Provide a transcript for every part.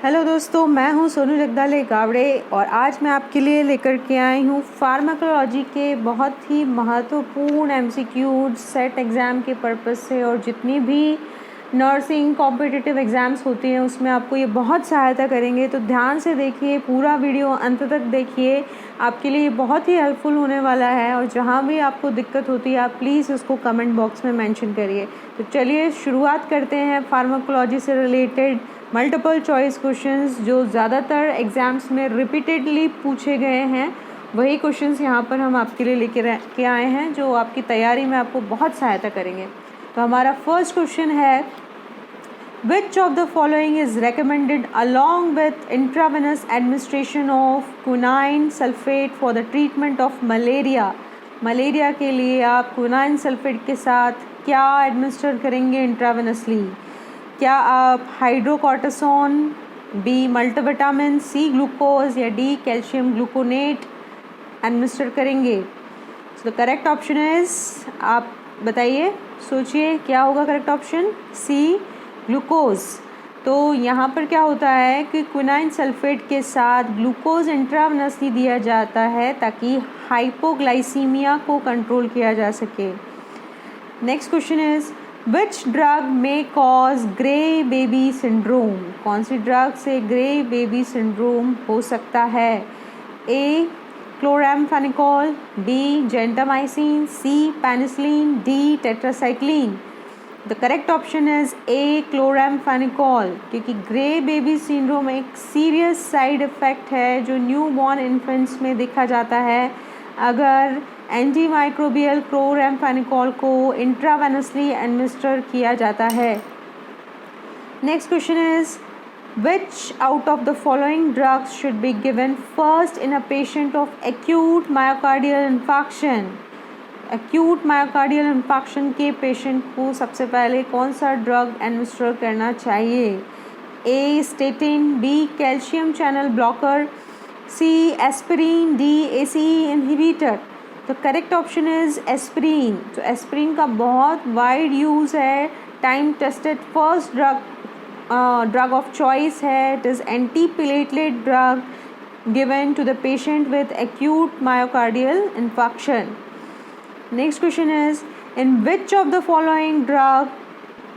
Hello दोस्तों, मैं हूं सोनू जगदाले गावड़े और आज मैं आपके लिए लेकर के आई हूं फार्माकोलॉजी के बहुत ही महत्वपूर्ण एमसीक्यूज सेट एग्ज़ाम के पर्पस से। और जितनी भी नर्सिंग कॉम्पिटिटिव एग्ज़ाम्स होती हैं उसमें आपको ये बहुत सहायता करेंगे। तो ध्यान से देखिए, पूरा वीडियो अंत तक देखिए, आपके लिए ये बहुत ही हेल्पफुल होने वाला है। और जहाँ भी आपको दिक्कत होती है आप प्लीज़ उसको कमेंट बॉक्स में मेंशन करिए। तो चलिए शुरुआत करते हैं फार्माकोलॉजी से रिलेटेड मल्टीपल चॉइस क्वेश्चंस जो ज़्यादातर एग्ज़ाम्स में रिपीटेडली पूछे गए हैं। वही क्वेश्चंस यहाँ पर हम आपके लिए लेके आए हैं जो आपकी तैयारी में आपको बहुत सहायता करेंगे। तो हमारा फर्स्ट क्वेश्चन है, Which of the following is recommended along with intravenous administration of quinine sulfate for the treatment of malaria? Malaria के लिए आप क्विनाइन सल्फेट के साथ क्या एडमिनिस्टर करेंगे इंट्रावेनसली? क्या आप hydrocortisone, B multivitamin, C glucose या डी कैल्शियम ग्लूकोनेट एडमिनिस्टर करेंगे? तो करेक्ट ऑप्शन इज, आप बताइए, सोचिए क्या होगा करेक्ट ऑप्शन? सी ग्लूकोज। तो यहाँ पर क्या होता है कि क्विनाइन सल्फेट के साथ ग्लूकोज इंट्रावेनसली दिया जाता है ताकि हाइपोग्लाइसीमिया को कंट्रोल किया जा सके। Next question is, which drug may cause grey baby syndrome? कौन सी ड्रग से ग्रे बेबी सिंड्रोम हो सकता है? A chloramphenicol, B gentamicin, C penicillin, D tetracycline. The correct option is A chloramphenicol, क्योंकि ग्रे बेबी सिंड्रोम एक serious side effect है जो न्यू बॉर्न इन्फेंट्स में देखा जाता है अगर एंटी माइक्रोबियल क्लोरामफेनिकोल को इंट्रावेनसली एडमिनिस्टर किया जाता है। Next question is, which out of the following drugs should be given first in a patient of acute myocardial infarction? acute myocardial infarction के पेशेंट को सबसे पहले कौन सा ड्रग एडमिनिस्टर करना चाहिए? A statin, B calcium channel blocker, C aspirin, D ACE inhibitor. तो correct option is aspirin. तो एस्पिरिन का बहुत वाइड यूज़ है, time tested first drug of choice है। It is anti platelet drug given to the patient with acute myocardial infarction. Next question is, in which of the following drug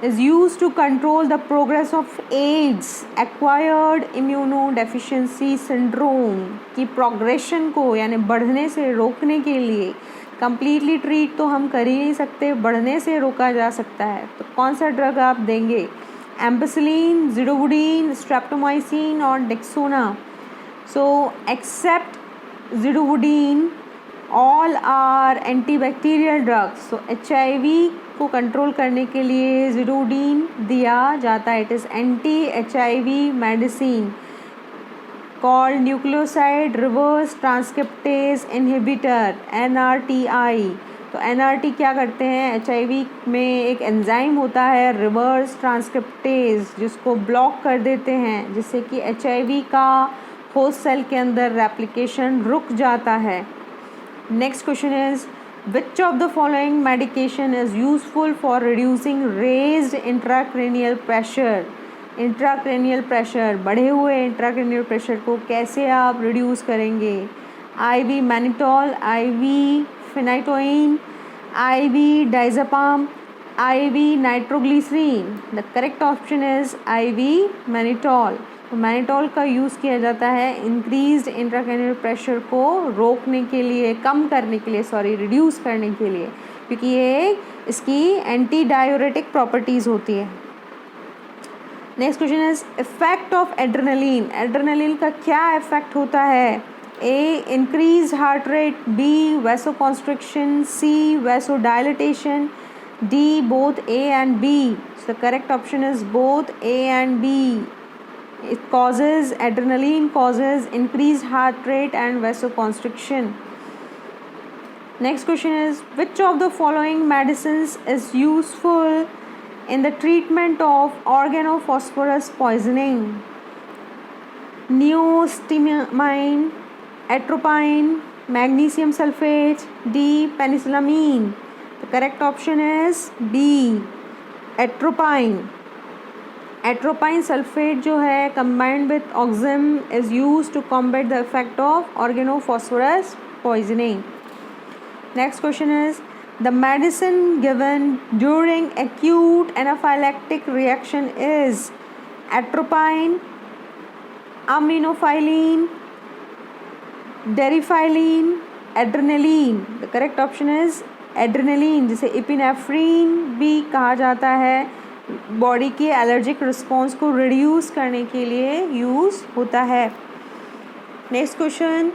is used to control the progress of AIDS acquired immunodeficiency syndrome की progression को यानी बढ़ने से रोकने के लिए? Completely treat तो हम कर ही नहीं सकते, बढ़ने से रोका जा सकता है। तो कौन सा ड्रग आप देंगे? एम्पिसिलिन, ज़िडोवुडीन, स्ट्रेप्टोमाइसिन और Dexona. So except zidovudine all are antibacterial drugs. So HIV को कंट्रोल करने के लिए ज़िडोवुडीन दिया जाता है। It is anti HIV medicine called nucleoside reverse transcriptase inhibitor NRTI। तो NRT क्या करते हैं? HIV में एक एंजाइम होता है रिवर्स ट्रांसक्रिप्टेज जिसको ब्लॉक कर देते हैं, जिससे कि HIV का होस्ट सेल के अंदर रेप्लिकेशन रुक जाता है। Next question is, which of the following medication is useful for reducing raised intracranial pressure? Intracranial pressure, बढ़े हुए इंट्राक्रेनियल प्रेशर को कैसे आप रिड्यूस करेंगे? IV mannitol, IV phenytoin, IV diazepam, IV nitroglycerin. The correct option is IV mannitol. तो mannitol का use किया जाता है इंक्रीज्ड इंट्राक्रेनियल प्रेशर को रोकने के लिए, कम करने के लिए, रिड्यूस करने के लिए, क्योंकि ये इसकी एंटी डायूरेटिक प्रॉपर्टीज़ होती है। Next question is, effect of adrenaline. Adrenaline का क्या इफेक्ट होता है? A increase heart rate, B vasoconstriction, C vasodilatation, D both A and B. The correct option is both A and B. Adrenaline causes increased heart rate and vasoconstriction. Next question is, which of the following medicines is useful in the treatment of organophosphorus poisoning? Neostigmine, atropine, magnesium sulfate, D penicillamine. The correct option is B atropine. Atropine sulphate जो है combined with oxim is used to combat the effect of organophosphorus poisoning. Next question is, the medicine given during acute anaphylactic reaction is atropine, aminophylline, deriphyllene, adrenaline. The correct option is adrenaline, जिसे epinephrine भी कहा जाता है, body के allergic response को reduce करने के लिए यूज़ होता है. Next question,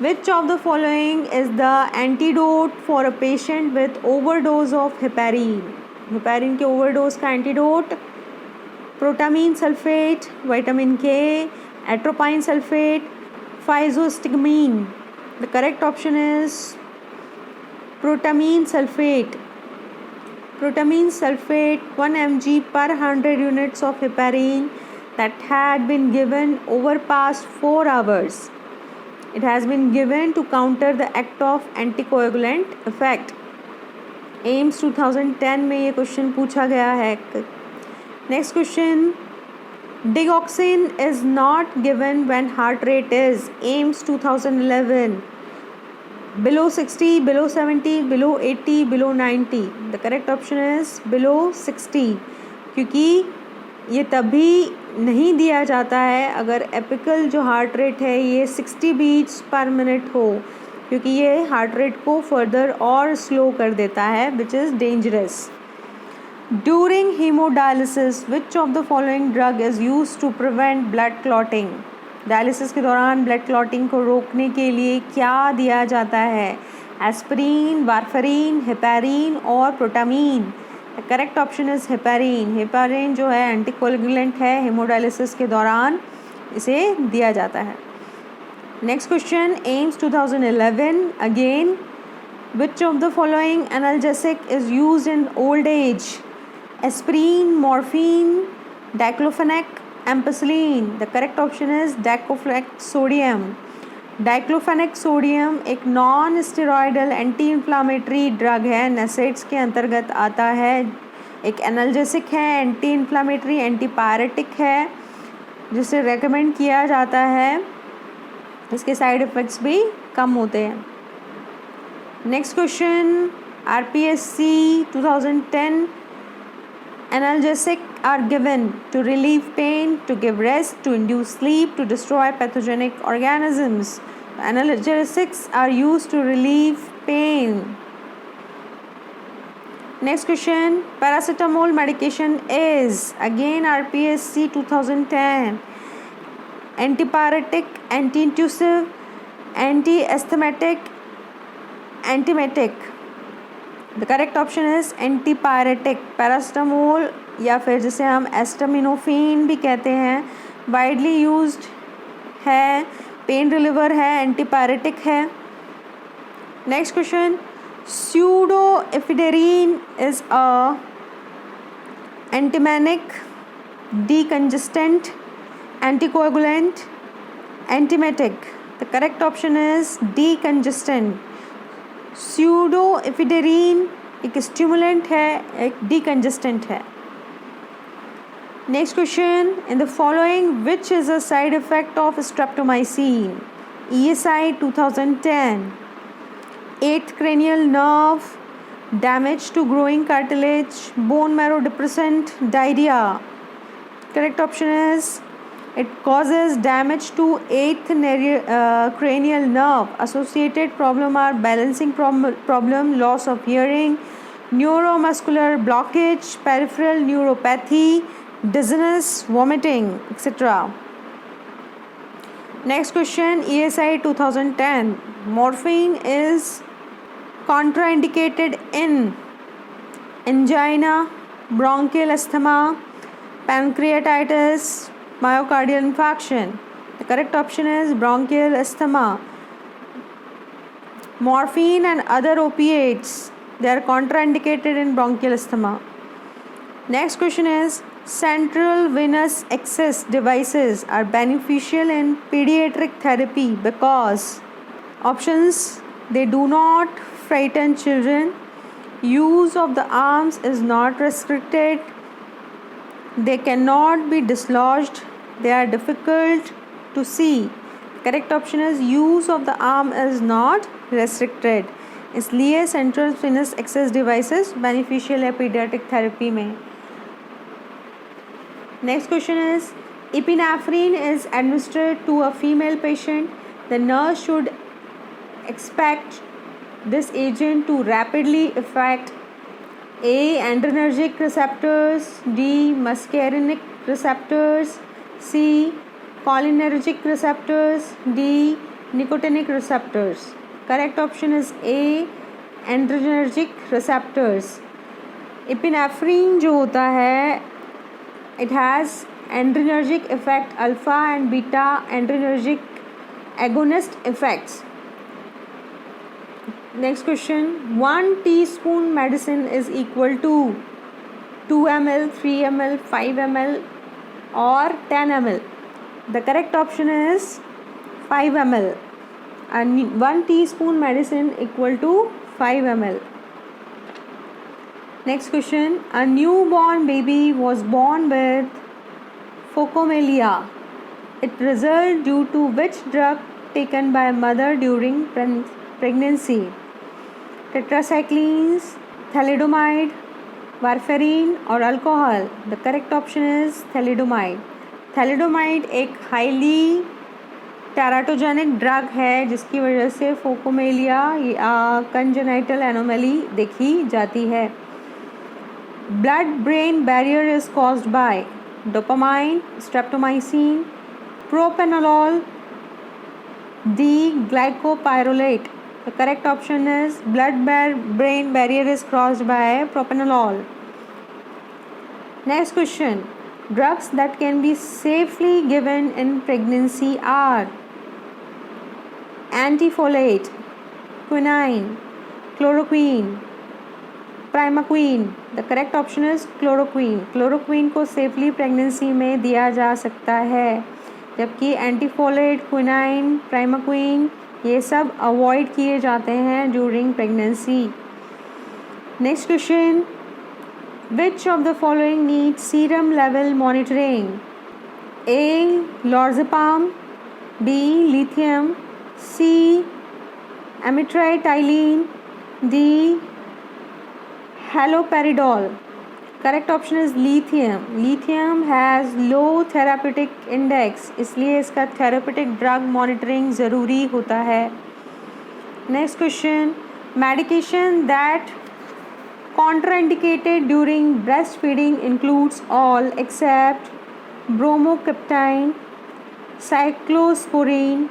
which of the following is the antidote for a patient with overdose of heparin. Heparin के ओवरडोज का एंटीडोट प्रोटामीन सल्फेट, विटामिन के, atropine sulphate, फाइजोस्टिगमीन. The correct option is protamine sulphate. Protamine sulfate 1 mg per 100 units of heparin that had been given over past 4 hours. It has been given to counter the act of anticoagulant effect. AIIMS 2010 में ये question पूछा गया है. Next question, digoxin is not given when heart rate is. AIIMS 2011. Below 60, below 70, below 80, below 90. The correct option is below 60, क्योंकि ये तभी नहीं दिया जाता है अगर एपिकल जो हार्ट रेट है ये 60 बीट्स पर मिनट हो, क्योंकि ये हार्ट रेट को फर्दर और स्लो कर देता है, which is dangerous. During haemodialysis which of the following drug is use to prevent blood clotting. Dialysis के दौरान ब्लड क्लॉटिंग को रोकने के लिए क्या दिया जाता है? एस्पिरिन, वारफरीन, हेपेरिन और protamine. Correct option is heparin. Heparin जो है एंटीकोएगुलेंट है, हेमोडायलिसिस के दौरान इसे दिया जाता है. Next question, AIIMS 2011 again, which of the following analgesic is used in old age? Aspirin, morphine, diclofenac, ampicillin. The correct option is diclofenac sodium. Diclofenac sodium एक non steroidal anti inflammatory drug है, NSAIDs के अंतर्गत आता है. एक analgesic है, anti inflammatory, antipyretic है, जिसे रेकमेंड किया जाता है. इसके साइड इफ़ेक्ट्स भी कम होते हैं. Next question, RPSC 2010. Analgesic are given to relieve pain, to give rest, to induce sleep, to destroy pathogenic organisms. Analgesics are used to relieve pain. Next question, paracetamol medication is, again RPSC 2010, antipyretic, anti-intussive, anti-asthmatic, antiemetic. The correct option is antipyretic. Paracetamol या फिर जिसे हम acetaminophen भी कहते हैं, widely used है, pain reliever है, antipyretic है. Next question, pseudoephedrine is a antimanic, decongestant, anticoagulant, antiemetic. The correct option is decongestant. Pseudoephedrine एक स्टिमुलेंट है, एक डीकंजेस्टेंट है. Next question, in the following which is a side effect of streptomycin? ESI 2010. Eighth cranial nerve, damage to growing cartilage, bone marrow depressant, diarrhea. Correct option is it causes damage to eighth cranial nerve. Associated problem are balancing problem, loss of hearing, neuromuscular blockage, peripheral neuropathy, dizziness, vomiting, etc. Next question, ESI 2010. Morphine is contraindicated in angina, bronchial asthma, pancreatitis, myocardial infarction. The correct option is bronchial asthma. Morphine and other opiates, they are contraindicated in bronchial asthma. Next question is, central venous access devices are beneficial in pediatric therapy because options, they do not frighten children, use of the arms is not restricted, they cannot be dislodged, they are difficult to see. Correct option is use of the arm is not restricted. इसलिए central फिनस access devices beneficial है paediatric therapy में. Next question is epinephrine is administered to a female patient. The nurse should expect this agent to rapidly affect A. adrenergic receptors, D. muscarinic receptors, C. cholinergic receptors, D. nicotinic receptors. Correct option is A. adrenergic receptors. epinephrine जो होता है it has adrenergic effect alpha and beta adrenergic agonist effects. Next question, 1 teaspoon medicine is equal to 2 ml, 3 ml, 5 ml or 10 ml. The correct option is 5 ml. And 1 teaspoon medicine equal to 5 ml. Next question, a newborn baby was born with phocomelia. It resulted due to which drug taken by mother during pregnancy? Tetracyclines, thalidomide, warfarin or alcohol? The correct option is thalidomide. thalidomide एक highly teratogenic drug है जिसकी वजह से phocomelia congenital anomaly देखी जाती है. Blood brain barrier is caused by dopamine, streptomycin, propranolol, D. glycopyrrolate. The correct option is blood brain barrier is crossed by propranolol. Next question, drugs that can be safely given in pregnancy are antifolate, quinine, chloroquine, primaquine. The correct option is chloroquine. chloroquine को safely pregnancy में दिया जा सकता है, जबकि एंटीफोलेट, quinine, primaquine ये सब avoid किए जाते हैं during pregnancy. Next question, which of the following need serum level monitoring? A. Lorazepam, B. Lithium, C. Amitriptyline, D. haloperidol. Correct option is lithium. Lithium has low therapeutic index, इसलिए इसका therapeutic drug monitoring ज़रूरी होता है. Next question, medication that contraindicated during breastfeeding includes all except bromocriptine, cyclosporine,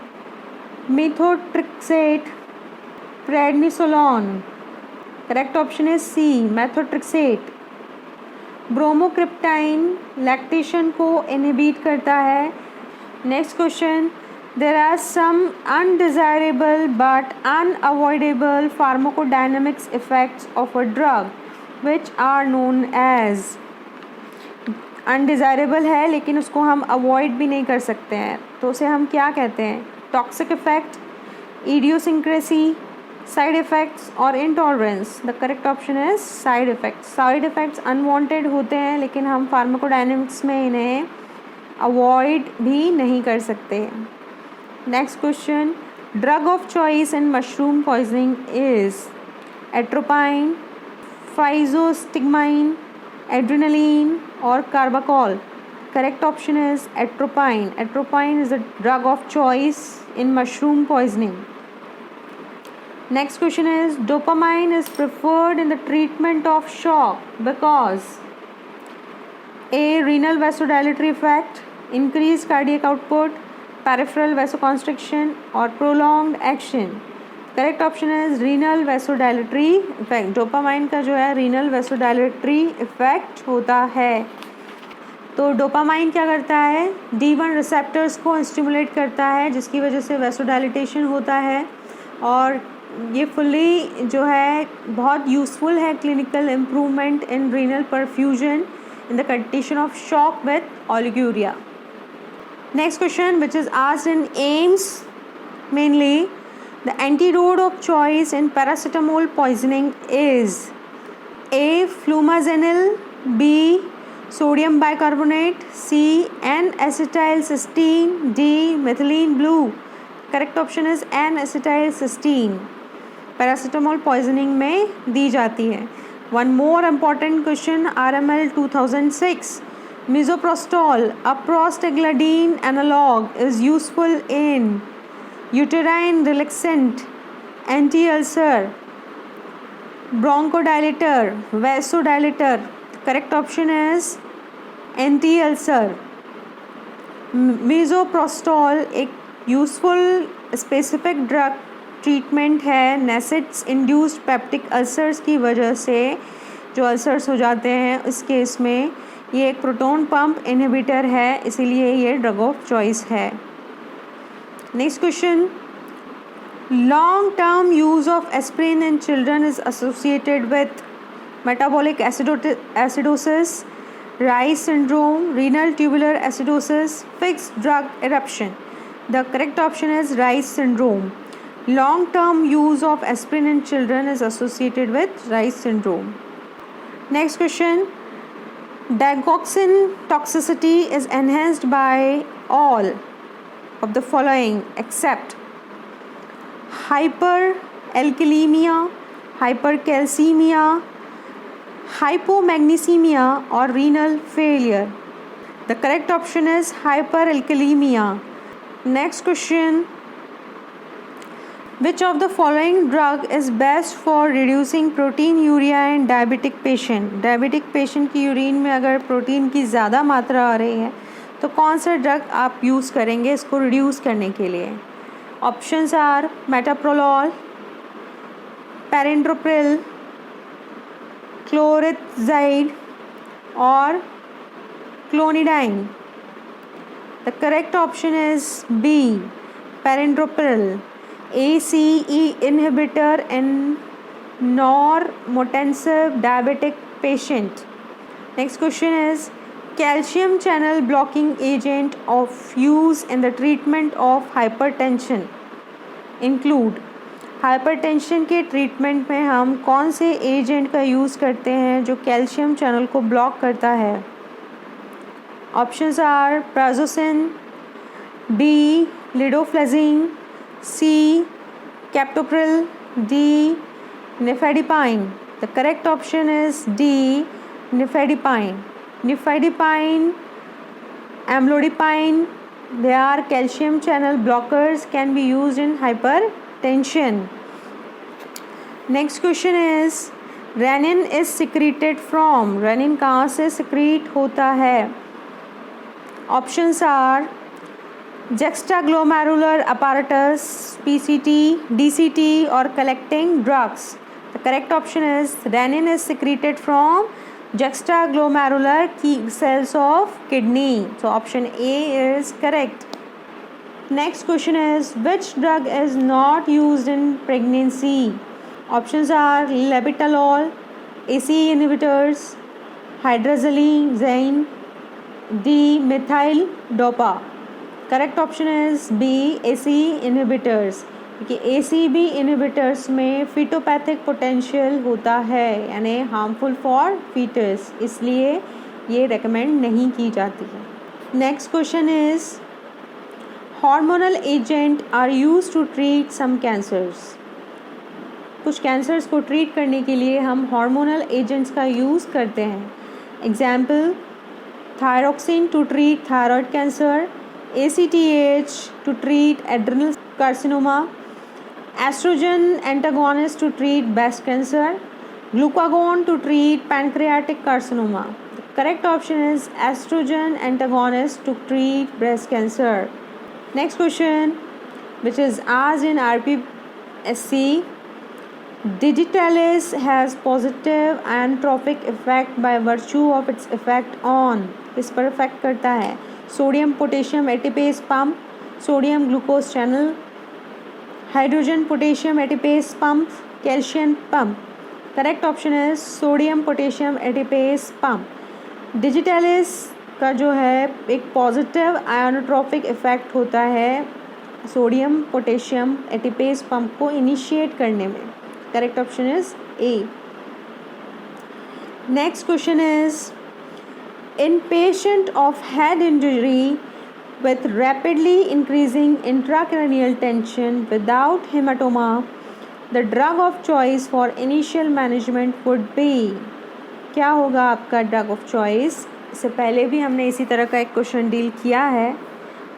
methotrexate, prednisolone. Correct option is C. methotrexate. Bromocriptine lactation को inhibit करता है. Next question, there are some undesirable but unavoidable pharmacodynamics effects of a drug which are known as. Undesirable है लेकिन उसको हम avoid भी नहीं कर सकते हैं, तो उसे हम क्या कहते हैं? Toxic effect, idiosyncrasy, side effects और intolerance. The correct option is side effects. Side effects unwanted होते हैं लेकिन हम फार्माकोडायनेमिक्स में इन्हें अवॉइड भी नहीं कर सकते. Next question, drug of choice in mushroom poisoning is atropine, physostigmine, adrenaline और carbachol. Correct option is atropine. Atropine is the drug of choice in mushroom poisoning. Next question is, dopamine is preferred in the treatment of shock because A. renal vasodilatory effect, increased cardiac output, peripheral vasoconstriction or prolonged action. Correct option is renal vasodilatory effect. dopamine का जो है renal vasodilatory effect होता है. तो dopamine क्या करता है? D1 receptors को स्टिमुलेट करता है जिसकी वजह से वैसोडाइलेटेशन होता है, और ये फुल्ली जो है बहुत यूज़फुल है clinical improvement in renal perfusion in the condition of shock with oliguria. Next question which is asked in AIIMS mainly, the antidote of choice in paracetamol poisoning is A. Flumazenil, B. sodium bicarbonate, C N-acetylcysteine, D methylene blue. Correct option is N-acetylcysteine. Paracetamol poisoning में दी जाती है. One more important question, RML 2006. Misoprostol, a prostaglandin analog, is useful in uterine relaxant, anti-ulcer, bronchodilator, vasodilator. Correct option is anti-ulcer. Misoprostol एक useful specific drug treatment है नेसिड्स induced peptic ulcers की वजह से. जो ulcers हो जाते हैं इस केस में ये एक प्रोटॉन पंप इनहिबिटर है, इसीलिए ये ड्रग ऑफ चॉइस है. Next question, long term use of aspirin in children is associated with metabolic acidosis, Reye's syndrome, renal tubular acidosis, fixed drug eruption. The correct option is Reye's syndrome. Long-term use of aspirin in children is associated with Reye's syndrome. Next question. Digoxin toxicity is enhanced by all of the following except hyperalkalemia, hypercalcemia, hypomagnesemia or renal failure. The correct option is hyperalkalemia. Next question, which of the following drug is best for reducing proteinuria in diabetic patient? Diabetic patient की urine में अगर protein की ज़्यादा मात्रा आ रही है तो कौन सा ड्रग आप यूज़ करेंगे इसको रिड्यूस करने के लिए? ऑप्शंस आर मेटाप्रोलॉल, पेरेंट्रोप्रिल, क्लोरेथाइड और clonidine. The correct option is B, perentropril, ACE inhibitor in normotensive diabetic patient. Next question is calcium channel blocking agent of use in the treatment of hypertension include. Hypertension के treatment में हम कौन से agent का use करते हैं जो calcium channel को ब्लॉक करता है? Options are prazosin, B lidoflazine, C captopril, D nifedipine. The correct option is D nifedipine. Nifedipine, amlodipine, they are calcium channel blockers, can be used in hypertension. Next question is renin is secreted from. renin कहाँ से secrete होता है? Options are juxtaglomerular apparatus, PCT, DCT or collecting drugs. The correct option is renin is secreted from juxtaglomerular cells of kidney. So option A is correct. Next question is which drug is not used in pregnancy? Options are labetalol, ACE inhibitors, hydrazine, D methyl dopa. Correct option is B, ACE inhibitors. क्योंकि ACE inhibitors में फिटोपैथिक potential होता है यानी harmful for foetus, इसलिए ये recommend नहीं की जाती है. Next question is hormonal agent are used to treat some cancers. कुछ कैंसर्स को ट्रीट करने के लिए हम हार्मोनल एजेंट्स का यूज़ करते हैं. Example thyroxine to treat thyroid cancer, ACTH to treat adrenal carcinoma, oestrogen antagonist to treat breast cancer, glucagon to treat pancreatic carcinoma. Correct option is oestrogen antagonist to treat breast cancer. Next question which is asked in RPSC. Digitalis has positive inotropic effect by virtue of its effect on. किस पर effect करता है? Sodium potassium ATPase pump, sodium glucose channel, hydrogen potassium ATPase pump, calcium pump. Correct option is sodium potassium ATPase pump. Digitalis का जो है एक positive आयोनोट्रोपिक effect होता है सोडियम पोटेशियम एटीपेज पंप को इनिशिएट करने में. Correct option is A. Next question is In patient of head injury with rapidly increasing intracranial tension without hematoma, the drug of choice for initial management would be, क्या होगा आपका drug of choice? इससे पहले भी हमने इसी तरह का एक क्वेश्चन डील किया है.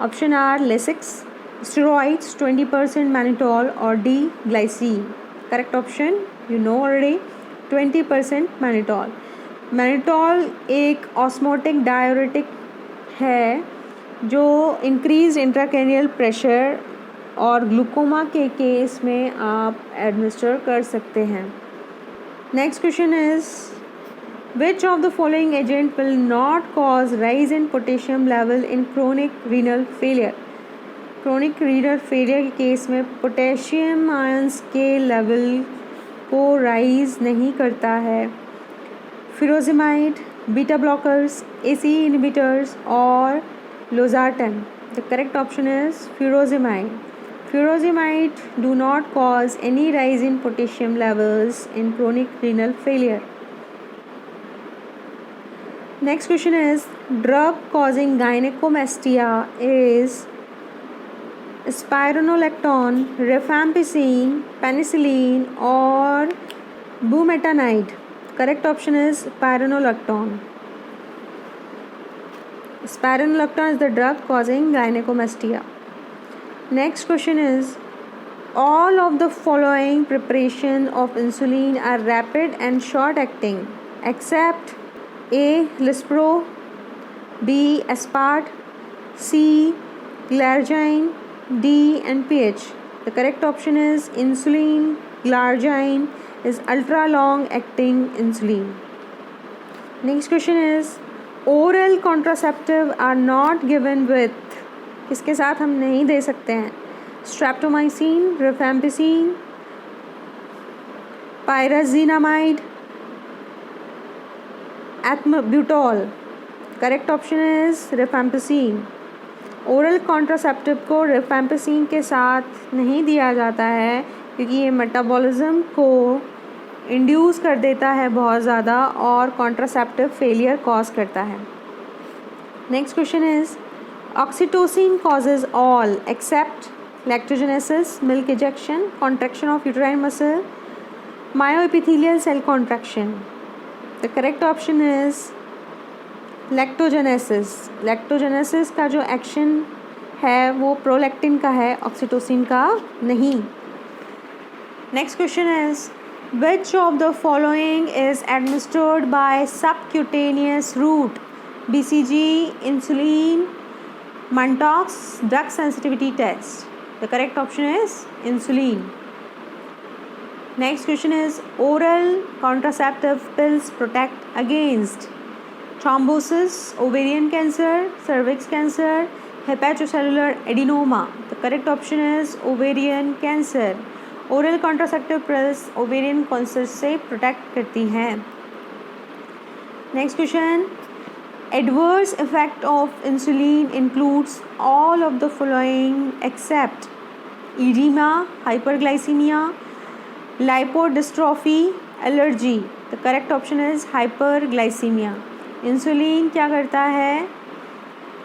Option are Lasix, steroids 20% mannitol और D glycine. Correct option you know already 20% mannitol. Mannitol एक ऑस्मोटिक डाययूरेटिक है जो इंक्रीज इंट्राक्रैनियल प्रेशर और ग्लूकोमा के केस में आप एडमिनिस्टर कर सकते हैं. Next question is which of the following agent will not cause rise in potassium level in chronic renal failure. Chronic renal failure के केस में पोटेशियम आयंस के लेवल को राइज नहीं करता है. furosemide, beta blockers, ACE inhibitors or losartan. The correct option is furosemide. Furosemide do not cause any rise in potassium levels in chronic renal failure. Next question is drug causing gynecomastia is spironolactone, rifampicin, penicillin or bumetanide. Correct option is spironolactone. Spironolactone is the drug causing gynecomastia. Next question is all of the following preparation of insulin are rapid and short acting except A. Lispro, B. Aspart, C. Glargine, D. NPH. The correct option is insulin. Glargine is ultra long acting insulin. Next question is oral contraceptive are not given with, किसके साथ हम नहीं दे सकते हैं? Streptomycin, rifampicin, pyrazinamide, ethambutol. Correct option is rifampicin. Oral contraceptive को rifampicin के साथ नहीं दिया जाता है क्योंकि ये मेटाबॉलिज्म को इंड्यूस कर देता है बहुत ज़्यादा और कॉन्ट्रासेप्टिव फेलियर कॉज करता है. Next question is oxytocin causes all except lactogenesis, milk ejection, contraction of uterine muscle, myoepithelial cell contraction. The correct option is lactogenesis. Lactogenesis का जो एक्शन है वो प्रोलैक्टिन का है, ऑक्सीटोसिन का नहीं. Next question is which of the following is administered by subcutaneous route? BCG, insulin, Mantox, drug sensitivity test. The correct option is insulin. Next question is oral contraceptive pills protect against thrombosis, ovarian cancer, cervix cancer, hepatocellular adenoma. The correct option is ovarian cancer. Oral contraceptive pills ovarian cancer से protect करती हैं. Next question adverse effect of insulin includes all of the following except oedema, hyperglycaemia, lipodystrophy, allergy. The correct option is hyperglycaemia. Insulin क्या करता है?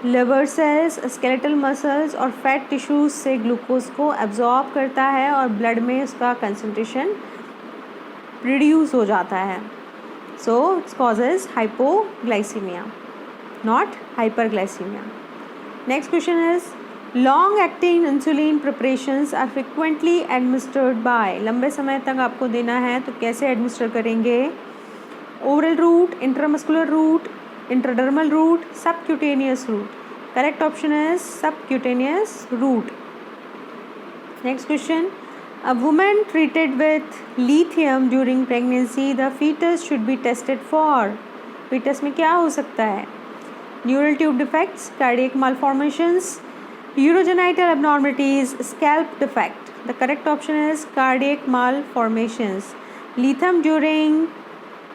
Liver cells, skeletal muscles और fat tissues से glucose को absorb करता है और ब्लड में उसका कंसंट्रेशन रिड्यूस हो जाता है. So it's causes hypoglycaemia, not hyperglycaemia. Next question is long acting insulin preparations are frequently administered by. लंबे समय तक आपको देना है तो कैसे एडमिनिस्टर करेंगे? Oral route, intramuscular route, intradermal route, subcutaneous route. Correct option is subcutaneous route. Next question a women treated with lithium during pregnancy the foetus should be tested for. Foetus में क्या हो सकता है? Neural tube defects, cardiac malformations, urogenital abnormalities, scalp defect. The correct option is cardiac malformations.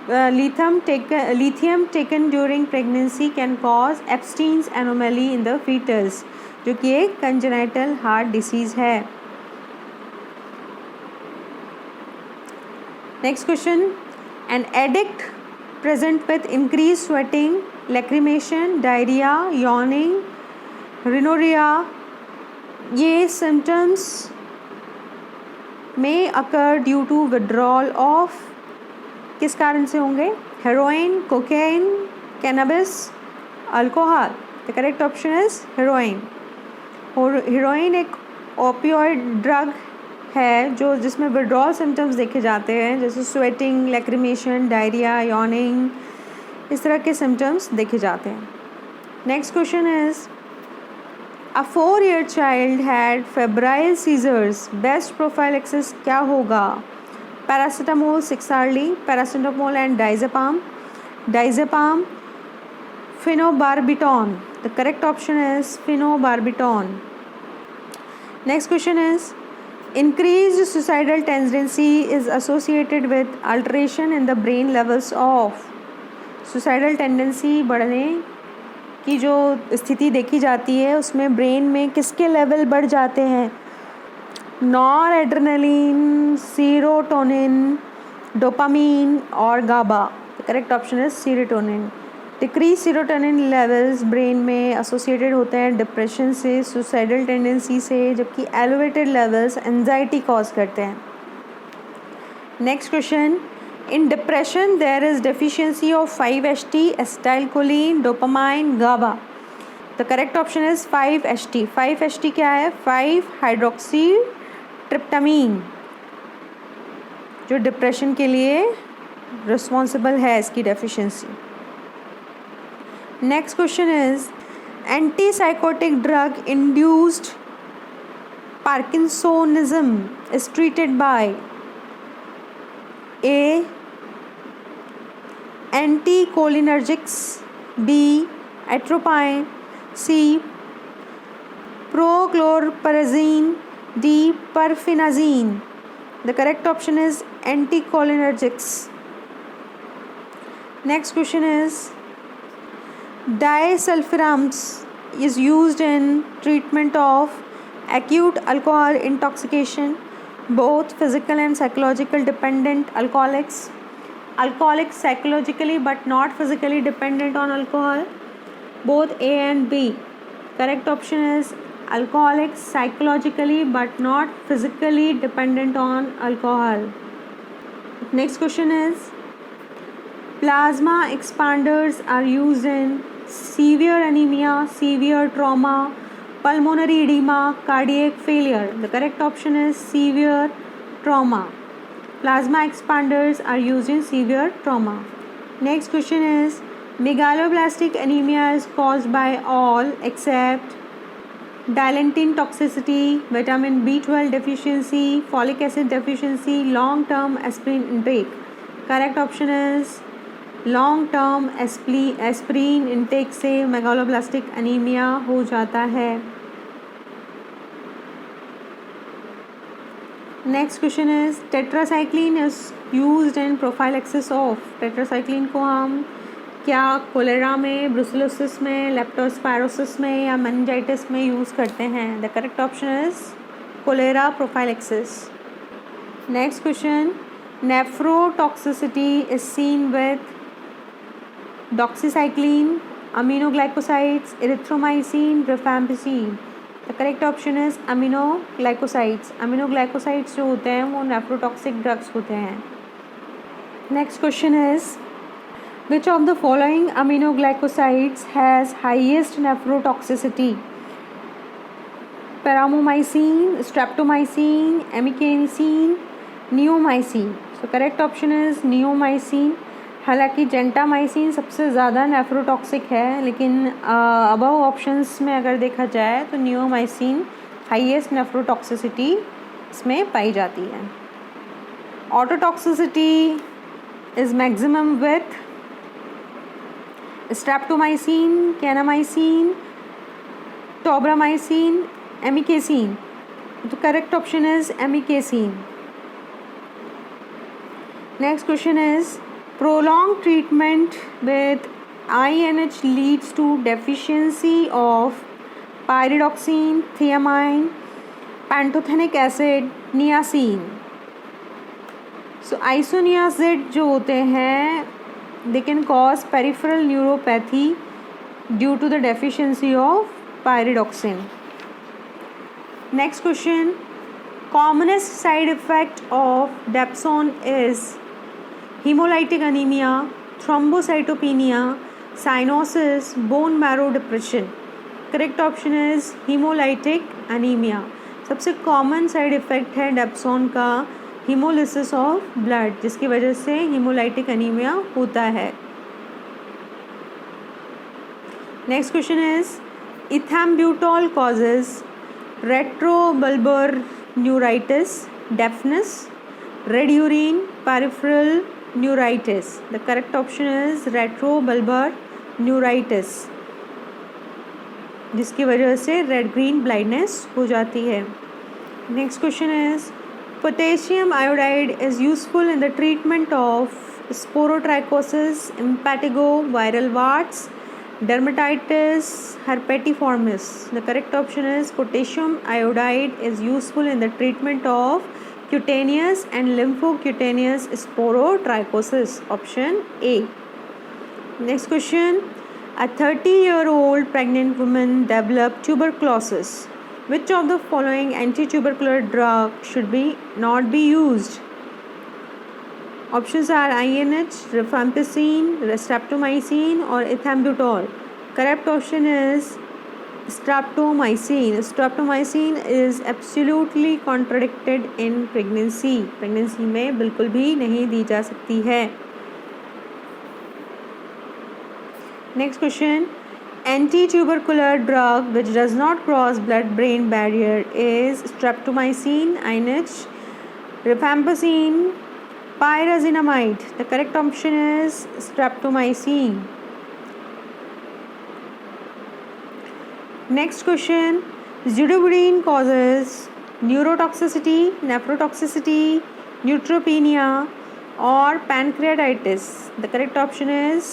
Lithium taken during pregnancy can cause Epstein's anomaly in the fetus, जो कि एक congenital heart disease है. Next question, an addict present with increased sweating lacrimation, diarrhoea, yawning, rhinorrhoea, ये symptoms में occur due to withdrawal of, किस कारण से होंगे? Heroin, cocaine, cannabis, alcohol. The correct option is heroin. और हेरोइन एक opioid drug है जो जिसमें विड्रॉल सिम्टम्स देखे जाते हैं, जैसे स्वेटिंग, लैक्रिमेशन, डायरिया, यॉर्निंग, इस तरह के सिम्टम्स देखे जाते हैं। Next question is a 4-year child had febrile seizures, best prophylaxis क्या होगा? Paracetamol 6 hourly, paracetamol and diazepam, phenobarbital. The correct option is phenobarbital. Next question is increased suicidal tendency is associated with alteration in the brain levels of. suicidal tendency बढ़ने की जो स्थिति देखी जाती है उसमें ब्रेन में किसके लेवल बढ़ जाते हैं? नॉरएड्रेनालिन, सीरोटोनिन, डोपामीन और GABA. The correct option is serotonin. Decrease serotonin levels brain में एसोसिएटेड होते हैं डिप्रेशन से, सुसाइडल टेंडेंसी से, जबकि एलिवेटेड लेवल्स एंजाइटी कॉज करते हैं। Next question, in depression there is deficiency of 5-HT, acetylcholine, dopamine, GABA. The correct option is 5-HT। 5-HT क्या है? 5-हाइड्रोक्सी ट्रिप्टामीन, जो डिप्रेशन के लिए रिस्पॉन्सिबल है इसकी deficiency. Next question is antipsychotic drug induced parkinsonism is treated by A anticholinergics, B atropine, C prochlorperazine, D perphenazine. The correct option is anticholinergics. Next question is disulfiramide is used in treatment of acute alcohol intoxication, both physical and psychological dependent alcoholics psychologically but not physically dependent on alcohol, both A and B. Correct option is alcoholics psychologically but not physically dependent on alcohol. Next question is plasma expanders are used in severe anemia, severe trauma, pulmonary edema, cardiac failure. The correct option is severe trauma. Plasma expanders are used in severe trauma. Next question is megaloblastic anemia is caused by all except dilantin toxicity, vitamin B12 deficiency, folic acid deficiency, long term aspirin intake. Correct option is long term aspirin intake से megaloblastic anaemia हो जाता है। Next question is tetracycline is used in prophylaxis of. Tetracycline को हम क्या cholera में, brucellosis में, leptospirosis में या मेनिंजाइटिस में यूज़ करते हैं? The correct option is cholera prophylaxis. Next question, nephrotoxicity is seen with doxycycline, aminoglycosides, erythromycin, rifampicin. The correct option is aminoglycosides. aminoglycosides जो होते हैं वो नेफ्रोटॉक्सिक ड्रग्स होते हैं। Next question is which of the following aminoglycosides has highest nephrotoxicity? Paramomycin, streptomycin, amikacin, neomycin. So correct option is neomycin. हालांकि gentamicin सबसे ज़्यादा nephrotoxic है, लेकिन अबव ऑप्शंस में अगर देखा जाए तो नियोमाइसिन हाईएस्ट नेफ्रोटॉक्सिसिटी इसमें पाई जाती है। Ototoxicity is maximum with streptomycin, kanamycin, tobramycin, amikacin. तो correct option is amikacin. Next question is prolonged treatment with INH leads to deficiency of pyridoxine, thiamine, pantothenic acid, niacin. So isoniazid जो होते हैं they can cause peripheral neuropathy due to the deficiency of pyridoxine. Next question, commonest side effect of dapsone is hemolytic anemia, thrombocytopenia, cyanosis, bone marrow depression. Correct option is haemolytic anaemia. सबसे common side effect है dapsone का haemolysis of blood, जिसकी वजह से haemolytic anaemia होता है। Next question is ethambutol causes retrobulbar neuritis, deafness, red urine, peripheral neuritis. The correct option is retrobulbar neuritis, जिसकी वजह से रेड ग्रीन ब्लाइंडनेस हो जाती है। Next question is potassium iodide is useful in the treatment of sporotrichosis, impetigo, viral warts, dermatitis, herpetiformis. The correct option is potassium iodide is useful in the treatment of cutaneous and lymphocutaneous sporotrichosis. Option A. Next question, a 30-year-old pregnant woman developed tuberculosis. Which of the following anti-tubercular drug should not be used? Options are INH, rifampicin, streptomycin or ethambutol. Correct option is streptomycin. Streptomycin is absolutely contradicted in pregnancy. Pregnancy में बिल्कुल भी नहीं दी जा सकती है। Next question, anti-tubercular drug which does not cross blood-brain barrier is streptomycin, INH, rifampicin, pyrazinamide. The correct option is streptomycin. Next question, zidovudine causes neurotoxicity, nephrotoxicity, neutropenia or pancreatitis. The correct option is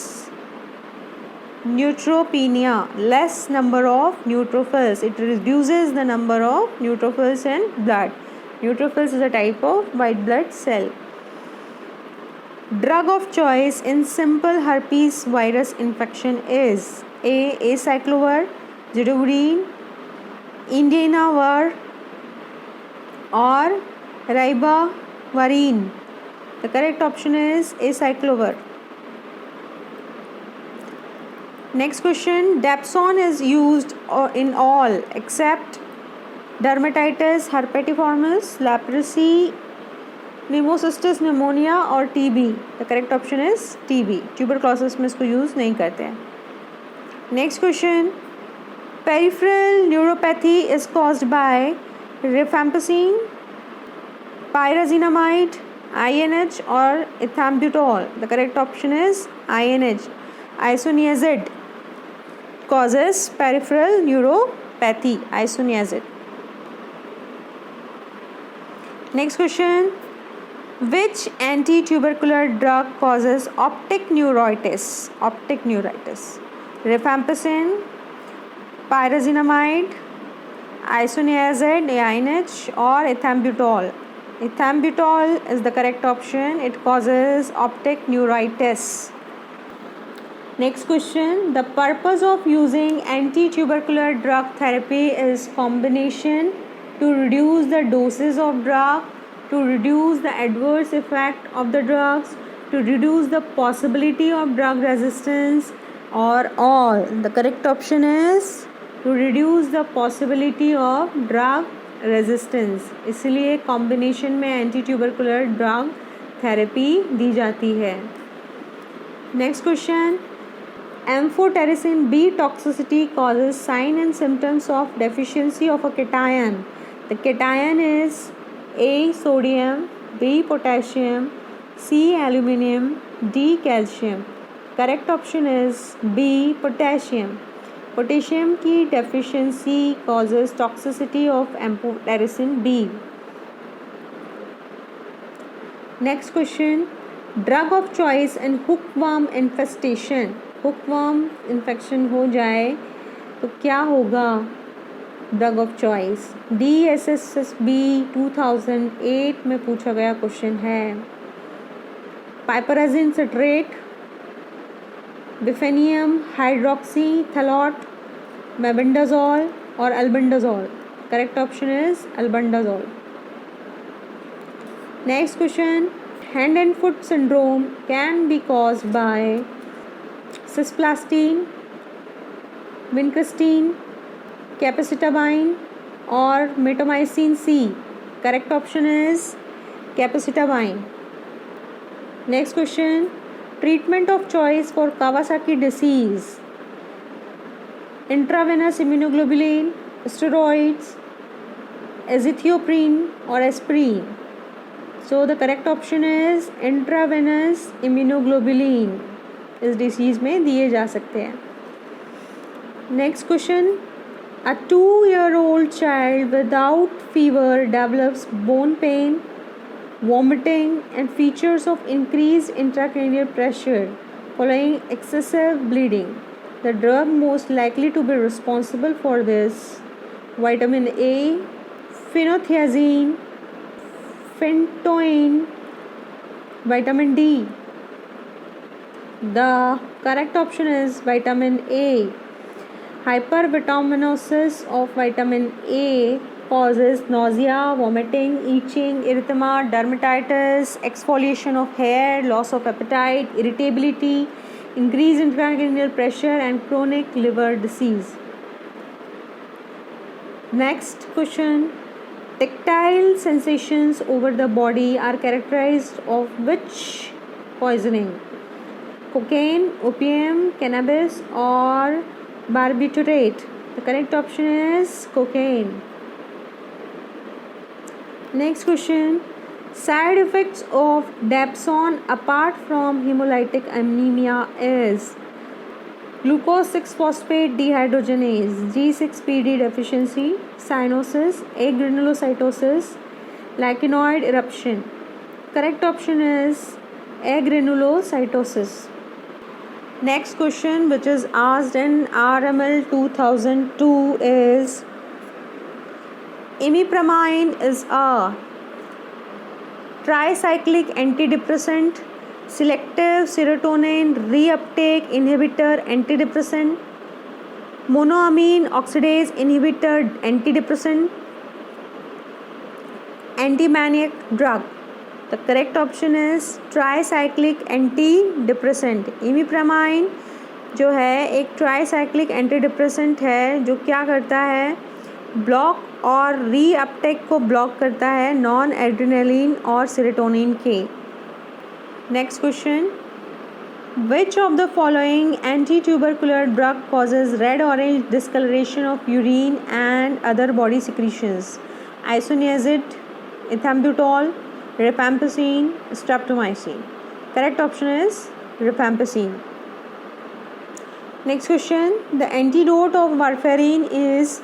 neutropenia, less number of neutrophils. It reduces the number of neutrophils in blood. Neutrophils is a type of white blood cell. Drug of choice in simple herpes virus infection is A. Acyclovir, zidovudine, indinavir or ribavirin. The correct option is acyclovir. Next question, dapsone is used in all except dermatitis, herpetiformis, leprosy, pneumocystis pneumonia और TB. The correct option is TB. Tuberculosis में इसको use नहीं करते हैं। Next question, peripheral neuropathy is caused by rifampicin, pyrazinamide, INH और ethambutol. The correct option is INH. Isoniazid causes peripheral neuropathy. Isoniazid. Next question, which anti-tubercular drug causes optic neuritis? Optic neuritis. Rifampicin, pyrazinamide, isoniazid, INH or ethambutol. Ethambutol is the correct option. It causes optic neuritis. Next question, the purpose of using anti-tubercular drug therapy is combination to reduce the doses of drug, to reduce the adverse effect of the drugs, to reduce the possibility of drug resistance or all. The correct option is to reduce the possibility of drug resistance. इसलिए combination में anti-tubercular drug therapy दी जाती है। Next question, amphotericin B toxicity causes sign and symptoms of deficiency of a cation. The cation is A. Sodium, B. Potassium, C. Aluminium, D. Calcium. Correct option is B. Potassium. Potassium की deficiency causes toxicity of amphotericin B. Next question, drug of choice in hookworm infestation. hookworm infection हो जाए तो क्या होगा? Drug of choice DSSSB 2008 में पूछा गया question है। Piperazine citrate, bephenium, hydroxynaphthoate, mebendazole और albendazole? Correct option is albendazole. Next question, hand and foot syndrome can be caused by cisplatin, vincristine, capecitabine और mitomycin C? Correct option is capecitabine. Next question, treatment of choice for Kawasaki disease, intravenous immunoglobulin, steroids, azathioprine और aspirin? So the correct option is intravenous immunoglobulin इस disease में दिए जा सकते हैं. Next क्वेश्चन, a 2-year-old child without fever develops bone pain, vomiting and features of increased intracranial pressure following excessive bleeding. The drug most likely to be responsible for this: vitamin A, phenothiazine, phentoin, vitamin D? The correct option is vitamin A. Hypervitaminosis of vitamin A causes nausea, vomiting, itching, erythema, dermatitis, exfoliation of hair, loss of appetite, irritability, increased intracranial pressure and chronic liver disease. Next question, tactile sensations over the body are characterized of which poisoning? Cocaine, opium, cannabis or barbiturate? The correct option is cocaine. Next question, side effects of dapsone apart from hemolytic anemia is glucose 6-phosphate dehydrogenase, G6PD deficiency, cyanosis, agranulocytosis, lichenoid eruption? Correct option is agranulocytosis. Next question, which is asked in RML 2002, is imipramine is a tricyclic antidepressant, selective serotonin reuptake inhibitor antidepressant, monoamine oxidase inhibitor antidepressant, antimaniac drug? The correct option is tricyclic antidepressant. Imipramine जो है एक tricyclic antidepressant है जो क्या करता है, block और reuptake को ब्लॉक करता है नॉन एड्रेनलिन और सेरोटोनिन के. Next question, which of the following anti tubercular drug causes red orange discolouration of urine and other body secretions? Isoniazid, ethambutol, rifampicin, streptomycin? Correct option is rifampicin. Next question, the antidote of warfarin is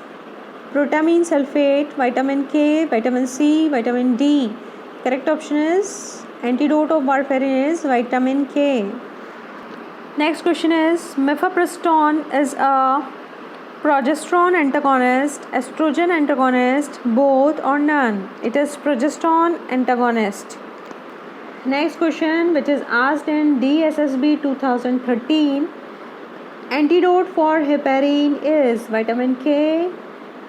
protamine sulfate, vitamin K, vitamin C, vitamin D? Correct option is antidote of warfarin is vitamin K. Next question is mifepristone is a progesterone antagonist, estrogen antagonist, both or none? It is progesterone antagonist. Next question, which is asked in DSSB 2013, antidote for heparin is vitamin K,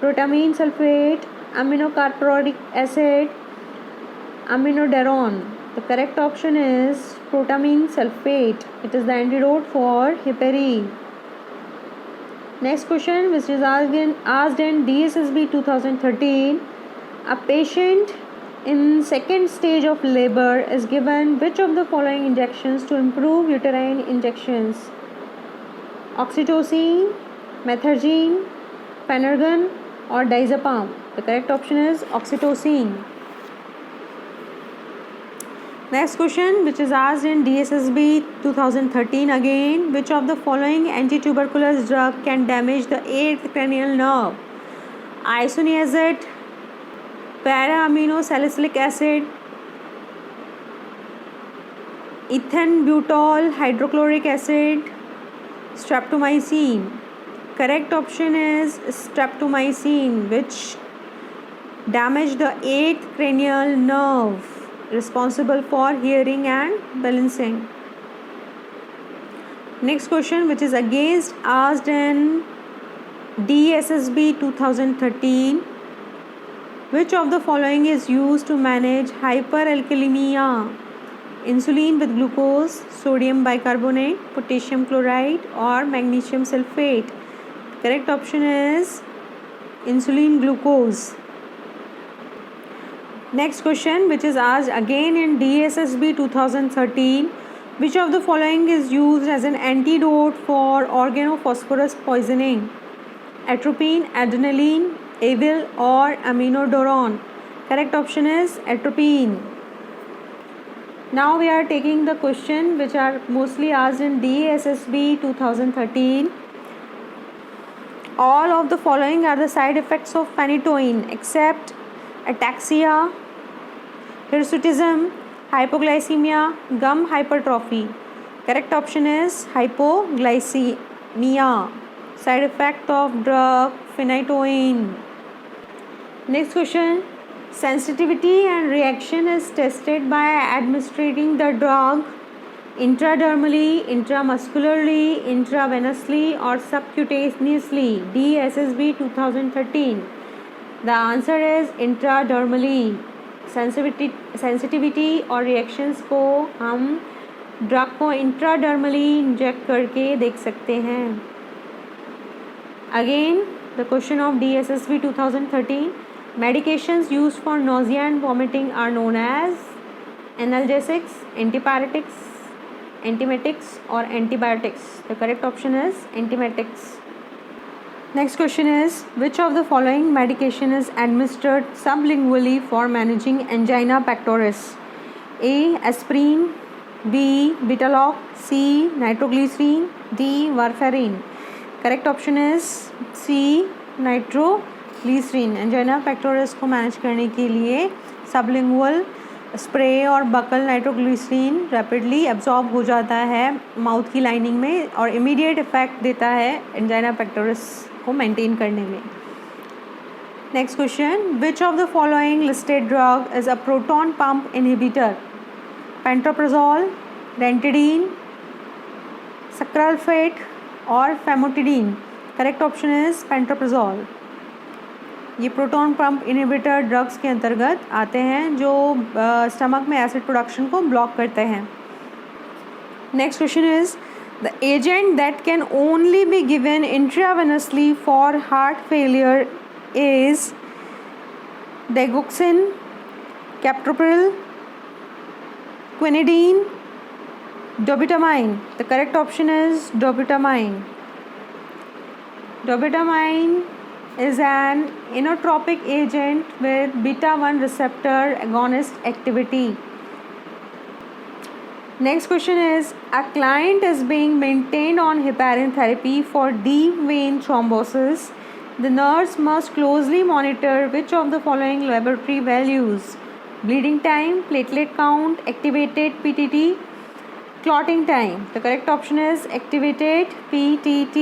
protamine sulfate, aminocarporic acid, aminodarone? The correct option is protamine sulfate. It is the antidote for heparin. Next question, which is asked in DSSB 2013, a patient in second stage of labor is given which of the following injections to improve uterine injections? Oxytocin, methergine, Phenergan or diazepam? The correct option is oxytocin. Next question, which is asked in DSSB 2013 again, which of the following antituberculous drug can damage the 8th cranial nerve? Isoniazid, para-aminosalicylic acid, ethanbutol hydrochloric acid, streptomycin? Correct option is streptomycin, which damage the 8th cranial nerve responsible for hearing and balancing. Next question, which is against asked in DSSB 2013. Which of the following is used to manage hyperalkalemia? Insulin with glucose, sodium bicarbonate, potassium chloride, or magnesium sulfate? Correct option is insulin glucose. Next question, which is asked again in DSSB 2013. Which of the following is used as an antidote for organophosphorus poisoning? Atropine, adrenaline, Avil, or aminodoron? Correct option is atropine. Now we are taking the question which are mostly asked in DSSB 2013. All of the following are the side effects of phenytoin except ataxia, hirsutism, hypoglycemia, gum hypertrophy. Correct option is hypoglycemia, side effect of drug phenytoin. Next question, sensitivity and reaction is tested by administering the drug intradermally, intramuscularly, intravenously, or subcutaneously. DSSB 2013. The answer is intradermally. Sensitivity और reactions को हम drug को intradermally inject करके देख सकते हैं. Again the question of DSSB 2013. Medications used for nausea and vomiting are known as analgesics, antipyretics, antiemetics, or antibiotics. The correct option is antiemetics. Next question is, which of the following medication is administered sublingually for managing angina pectoris? A. Aspirin, B. Betaloc, C. Nitroglycerin, D. Warfarin. Correct option is C. Nitroglycerin. angina pectoris को manage करने के लिए sublingual spray और buckle nitroglycerine rapidly absorb हो जाता है mouth की lining में और इमीडिएट इफेक्ट देता है एंजाइना पेक्टोरिस को मेंटेन करने में. Next question, which of the following listed drug is a proton pump inhibitor? Pantoprazole, ranitidine, sucralfate और famotidine. Correct option is pantoprazole. ये प्रोटॉन पंप इनहिबिटर ड्रग्स के अंतर्गत आते हैं जो स्टमक में एसिड प्रोडक्शन को ब्लॉक करते हैं. Next question is the agent that can only be given intravenously for heart failure is digoxin, captopril, quinidine, dobutamine. The correct option is dobutamine. Dobutamine is an inotropic agent with beta-1 receptor agonist activity. Next question is, a client is being maintained on heparin therapy for deep vein thrombosis. The nurse must closely monitor which of the following laboratory values? Bleeding time, platelet count, activated PTT, clotting time. The correct option is activated PTT.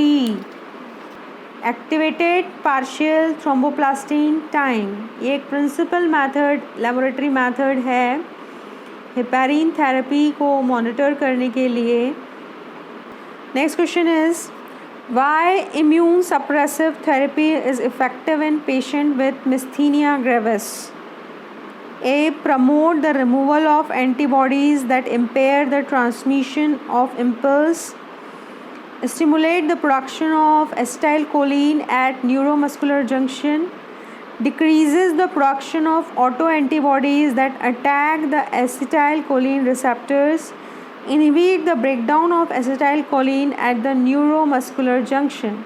Activated partial thromboplastin time. ये एक principal method, laboratory method है heparin therapy को monitor करने के लिए. Next question is, why immune suppressive therapy is effective in patient with myasthenia gravis? A. Promote the removal of antibodies that impair the transmission of impulse, stimulate the production of acetylcholine at neuromuscular junction, decreases the production of autoantibodies that attack the acetylcholine receptors, inhibit the breakdown of acetylcholine at the neuromuscular junction.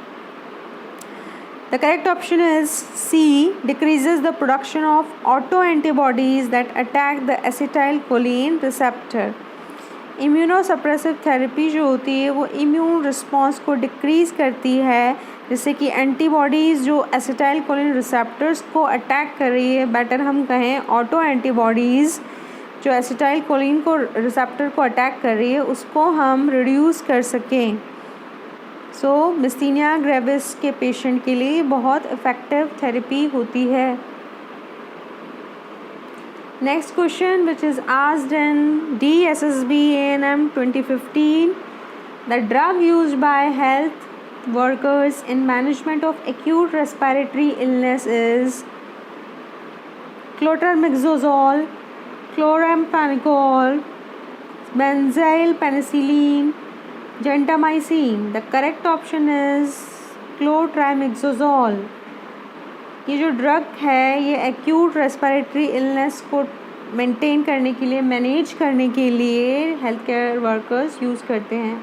The correct option is C. Decreases the production of autoantibodies that attack the acetylcholine receptor. Immunosuppressive therapy जो होती है वो immune response को decrease करती है, जिससे कि antibodies जो एसिटाइलकोलिन रिसेप्टर्स को अटैक कर रही है, बेटर हम कहें ऑटो एंटीबॉडीज़ जो एसिटाइलकोलिन को रिसेप्टर को अटैक कर रही है, उसको हम रिड्यूस कर सकें. सो मिस्थीनिया ग्रेविस के पेशेंट के लिए बहुत इफ़ेक्टिव थेरेपी होती है. Next question, which is asked in DSSB A&M 2015. The drug used by health workers in management of acute respiratory illness is cotrimoxazole, chloramphenicol, benzyl penicillin, gentamicin. The correct option is cotrimoxazole. ये जो drug है ये acute respiratory illness को maintain करने के लिए, manage करने के लिए हेल्थ केयर वर्कर्स यूज़ करते हैं।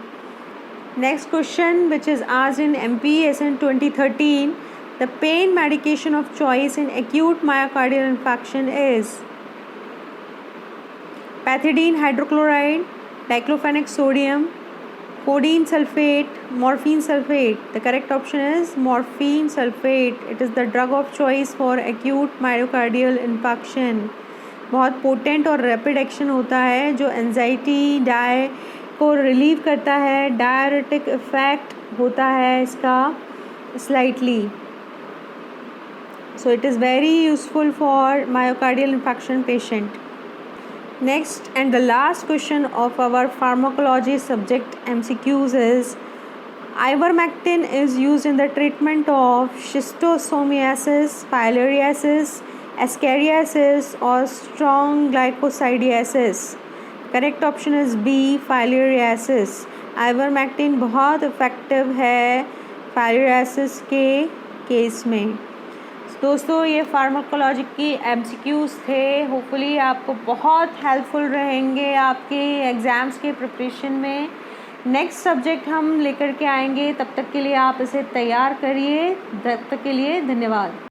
Next question which is asked in MPS in 2013, the pain medication of choice in acute myocardial infarction is pethidine hydrochloride, diclofenac sodium, codeine sulphate, morphine sulphate. The correct option is morphine sulphate. It is the drug of choice for acute myocardial infection. बहुत potent और rapid action होता है जो anxiety को relieve करता है। Diuretic effect होता है इसका slightly, so it is very useful for myocardial infarction patient. Next and the last question of our pharmacology subject MCQs is ivermectin is used in the treatment of schistosomiasis, filariasis, ascariasis or strong glycosidiasis. Correct option is B, filariasis. ivermectin बहुत effective है filariasis के case में। दोस्तों ये pharmacology की MCQs थे। Hopefully आपको बहुत हेल्पफुल रहेंगे आपके एग्ज़ाम्स के प्रिपरेशन में। नेक्स्ट सब्जेक्ट हम लेकर के आएंगे, तब तक के लिए आप इसे तैयार करिए। तब तक के लिए धन्यवाद।